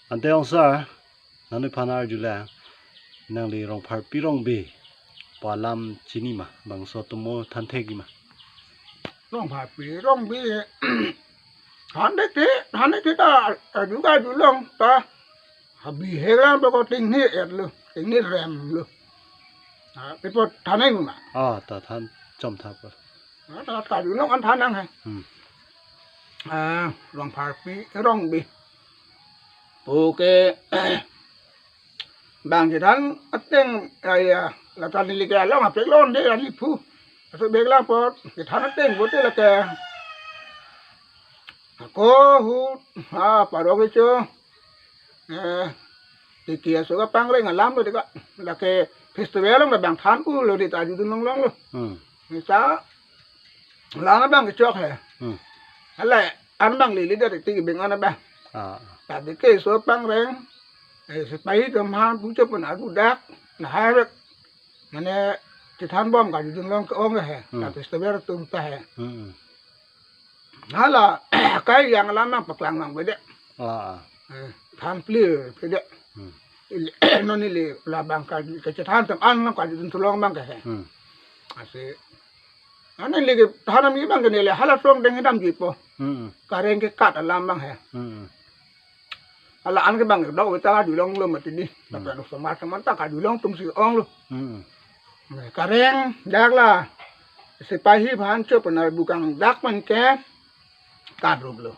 อันเดียวซะนั่นในพันอาร์จุแลนั่งเลยรองพาร์ปีรองเบปาลามชินีมาบางสอตโมทันเทกิมาร้องผ่าปีร้องบีหันได้ที่ตาอยู่ได้อยู่ลงตาหาบีเฮลังไปก็ติงนี่เอ็ดเลยติงนี่แรมเลยเป็นพวกทานเองมั้งแต่ท่านจอมทัพตาตาอยู่ลงอันทานนั่งไงร้องผ่าปีร้องบีโอเคบางทีท่านเต็งไอ้แล้วตอนนี้ลิเกแล้วมาเปล้อนได้อันนี้ผู้สุดเบกแล้วพอท่านเต็งบุตรละแกก็หูปารอกเจ้าที่เกี่ยวกับปังเร่งล้ำเลยดีกว่าแล้วก็เฟสติวัลแล้วบางท่านกูเลยที่ตาอยู่ตรงนั้นเลยนี่จ้าล้างบางก็จอกเลยอะไรอันบางลีลีเดอร์ที่เป็นอันนั้นบ้างแต่ที่เกี่ยวกับปังเร่งสไปร์กับมันผู้จับปัญหาผู้ดักนะฮะมันเนี่ยที่ท่านบ้อมกันอยู่ตรงนั้นก็อ้อมเลยแต่เฟสติวัลตุ้มแต่นั่นแหละใครยังล้ำมั่งปักหลังมั่งไปเด้ท่านเปลี่ยนไปเด้นั่นนี่เลยลาบางกันก็จะท่านต้องอันมั่งกันอยู่ตรงทุลองมั่งก็ให้อาศัยอันนี้เลยท่านมีมั่งกันนี่เลยฮัลโหลตรงเด้งดำจีบปะการเองก็กัดอันล้ำมั่งให้อันละอันก็บางดอกวิตาอยู่ลงเลยมาทีนี้แต่เป็นสมัยสมัยตากัดอยู่ลงตรงสีอ่องเลยการเองดักละสไปร์ผ่านเชื่อปนอะไรบุกังดักมันแก่การรูปเลย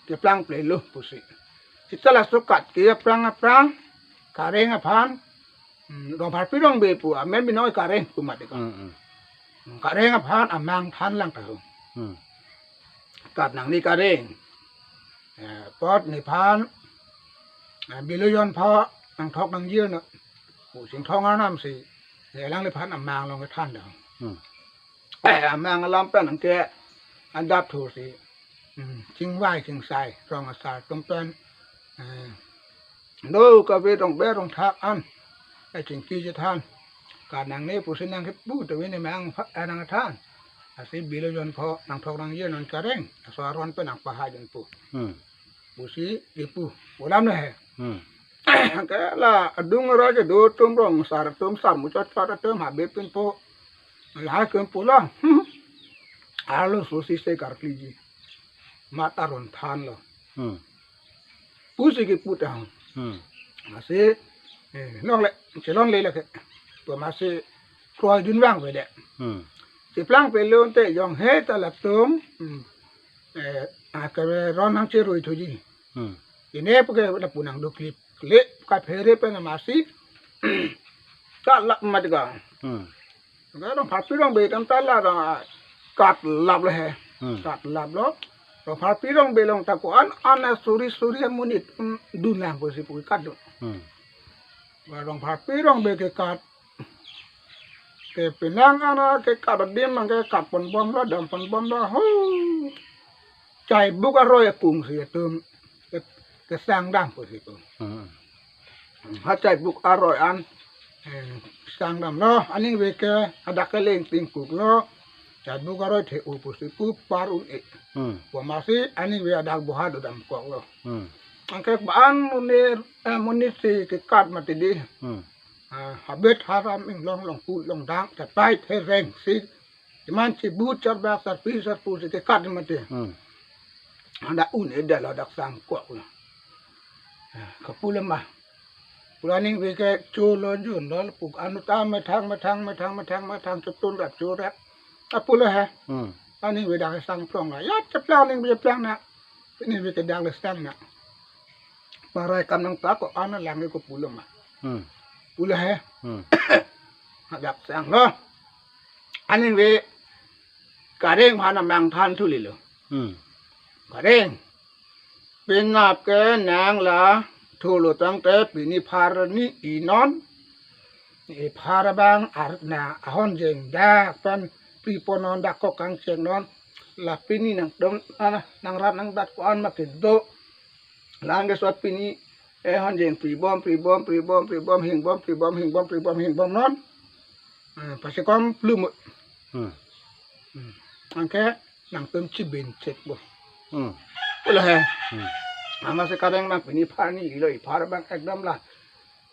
เกี่ยวกับเปลือยเลยผู้สิที่ตลาดสกัดเกี่ยวกับการเองผ่านรองผ่านพี่รองเบปูแม่ไม่น้อยการเองกูมาดีกว่าการเองผ่านมังท่านลังไปหงกัดหนังนี่การเองปอดนี่ผ่านบิลยอนพอนังทอกนังเยื่อเนาะผู้สิงทองน้ำสิเดี๋ยวลังเลยผ่านมังลงไปท่านเดียวมังลำเป็นหนังแกอันดับถูสิชิงไหวชิงใส่รองอาสาตรงเป็นดูกระเวตรงเบตรงทักอันไอ้ชิงกีจะท่านการนางนี้ผู้สินางคิดบูตะวินในแมงนางท่านอาศัยบิลยนพอนางทองนางเยื่อนนกระเร่งสวรรค์เป็นนางปะหาจันปูผู้สิดิปูผู้ลำเนี่ยก็ละดุงราจะดูตุ้มรองสารตุ้มสารมุจจาระตุ้มหาเบ็ดเป็นปูหลายเกินปูละอาลูสุสิเสการคลีจีมาตารอนทานละผู้สิกิพูดอ่ะมาสิน้องเลยจะน้องเลยละคือตัวมาสิครัวดุนว่างไปเด็กสิพลังไปเลี้ยงเตะยองเฮตละตุ้มก็ร้อนทั้งเชื้อรุ่ยทุจีทีนี้พวกเราปุ่นังดูคลิปเละกับเพลย์เป็นมาสิก็หลับมาดีกว่าแล้วต้องผัดพี่ต้องเบ็ดตั้งแต่ละกัดหลับเลยกัดหลับแล้วเราพาพี่น้องเบลงตะกอนอันนั้นสุริมุนิตดูแลผู้สิผู้กัดดูว่าเราพาพี่น้องเบลเกกัดเกเป็นนางอันนั้นเกกัดดิมมันเกกัดปนบอมแล้วดำปนบอมแล้วฮู้ใจบุกอร่อยกุ้งเสียตุ่มเกสร้างดังผู้สิตุ่มถ้าใจบุกอร่อยอันสร้างดังเนาะอันนี้เวกอดักเล่งติงกุกเนาะจัดบุกอร่อยเทอุปสิปุปารุนเอว่ามาสิอันนี้เวลาดักบุหาดูดำกว่าเราอันแค่บ้านมุนิสิกิกัดมาติดีหาเบ็ดหารามิงลองพูดลองดังแต่ไปเทแรงสิมันสิบูจัดแบบสัตว์ปีสัตว์ปูสิกิกัดมาติอันนั้นอุ่นเอ็ดเราดักสังกว่าเราเขาพูดเลยมาพูดอันนี้เวกจูโลจุนแล้วปลูกอนุตามมาทางจุดต้นแบบจูแล้วพูดเลยฮะอันนี้เวลาสั่งพร้อมเลยยัดจะแปลงนี่จะแปลงนะนี่เวลาดังเลยสั่งนะปลายกำลังตาก็อันนั้นหลังนี่ก็พูดลงมาพูดเลยฮะดักสั่งเนาะอันนี้เวกระเด้งพาน้ำมังทานทุลีเลยกระเด้งเป็นนับแกนางละทุลุตั้งแต่ปีนี้พารนี้อีนอนอีพารบางอาร์นาฮอนเจงดักเป็นปีปนอนดักก็กังเชียงนอนหลับปีนี้นังดมนางรัดนางดัดก็อันมาเกิดโตหลังจากสวดปีนี้ฮอนเจงปีบอมหิงบอมนอนภาษากรพลุ่มอันแค่นางเติมชิบินเสร็จบ่ก็เลย Ama sekarang mak ini pani iloi par bang ekdam lah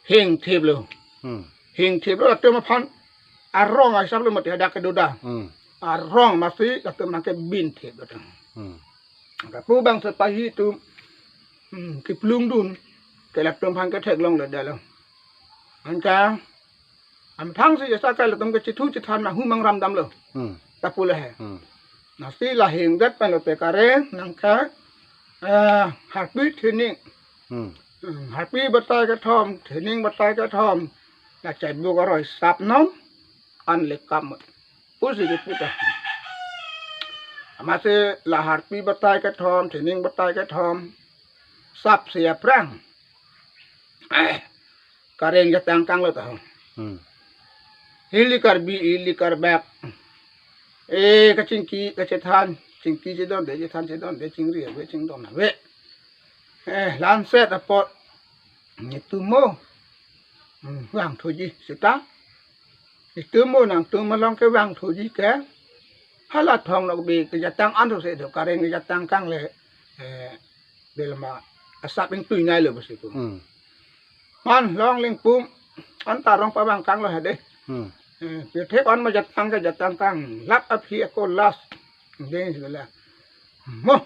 hing tip lo hing tip lo tu mapan arong asal lo mati ada kedoda arong masih tu mak bin tip lo tu kapu bang sepahi tu kiplung dun kelak tu mapan ketek long le dalam angka am thang si sakal lo tu kecitu citan mah humang ram dam lo kapu le nasi lah hing dat pan lo te kare nangka heartbeat training heartbeat บัตรกระทอม training บัตรกระทอมอยากใจบุกอร่อยสับน้ำอันเล็กกำผู้สิจิพุทธะมาเสละ heartbeat บัตรกระทอม training บัตรกระทอมสับเสียพรังการเองจะตั้งกังเลยต่อฮิลิการบีฮิลิการแบบกระชิงกีกระเจทานจิงกีเจดอนเดจิทันเจดอนเดจิงเรียเวจิงดอนนะเวลานเซตปอดนี่ตุโมวางทุจีสิตานี่ตุโมนังตุมาลองแกวางทุจีแกฮัลลัดทองนกบีก็จะตั้งอันทุเสเดการเองจะตั้งกังเลยเดลมาอาศัพเป็นตุยไงเลยบ่สิตุมันลองเล่งปุ่มอันตารองไปวางกังเลยเด้เพื่อเทคอันมาจะตั้งก็จะตั้งรับอภิโกลัสDeng segala, moh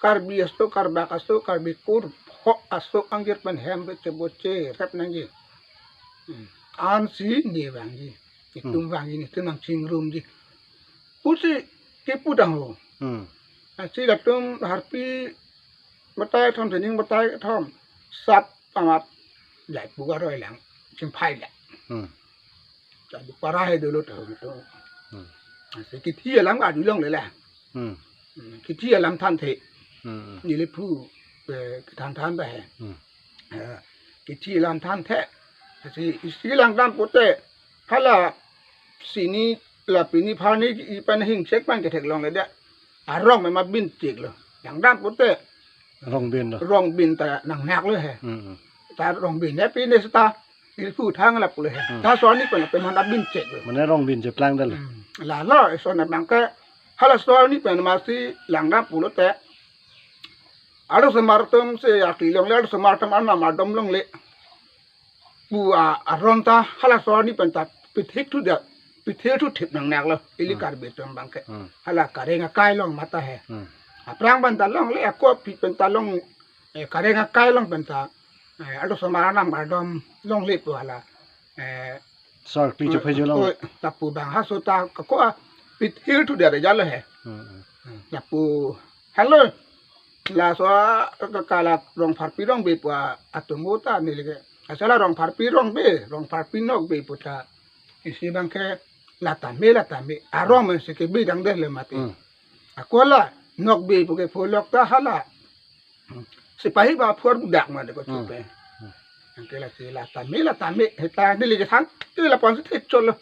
karbi asto karbak asto karbi kur hok asto anggir pan hem bece rep nangi, ansi ni wangi, itu wangi ni tu nang cingrum di, pusi kipu dah ho, asi datum harpi batai thom jening batai thom, sap amat, jai buka roi lang, cimpai lah, jadi parah dulu tu. Asi kita lam ada ulang le lah. Kita lam tan the. Ni le pu tan bah. Kita lam tan the. Asi isi lang dan pote. Hala sini la pini phani ipan hing sek pan ke thek long le da. Arong ma bin tik lo. Yang dan pote. Rong bin ta nang nak le he. Ta rong bin ne pi ne sta. Ni pu thang la pu le he. Ta so ni pen man bin cek lo. Mana rong bin je plang dal. Lala esona bangka hala soal ni pen masih langga pulut te ada semartem se akli long le ada semartem ana madom long le bu aronta hala soal ni pen ta pithik tu da pithik tu thip nang nak lo ili kar betom bangka hala karenga kai long mata he aprang ban ta long le ko pi pen ta long karenga kai long pen ta ada semarana madom long le pu hala Sar pi chu phai jo long tapu bang hasota ko pit hill to there jalo he tapu hello la so kala rong phar pi rong be pa atumota ni le asala rong phar pi rong phar pi nok be puta isi bang ke la ta me arong me se ke be dang de le mati akola nok be pu ke pholok ta hala sipahi ba phor dak ma de ko chupe angkela se la ta me heta ni le thang tu la pon se cholo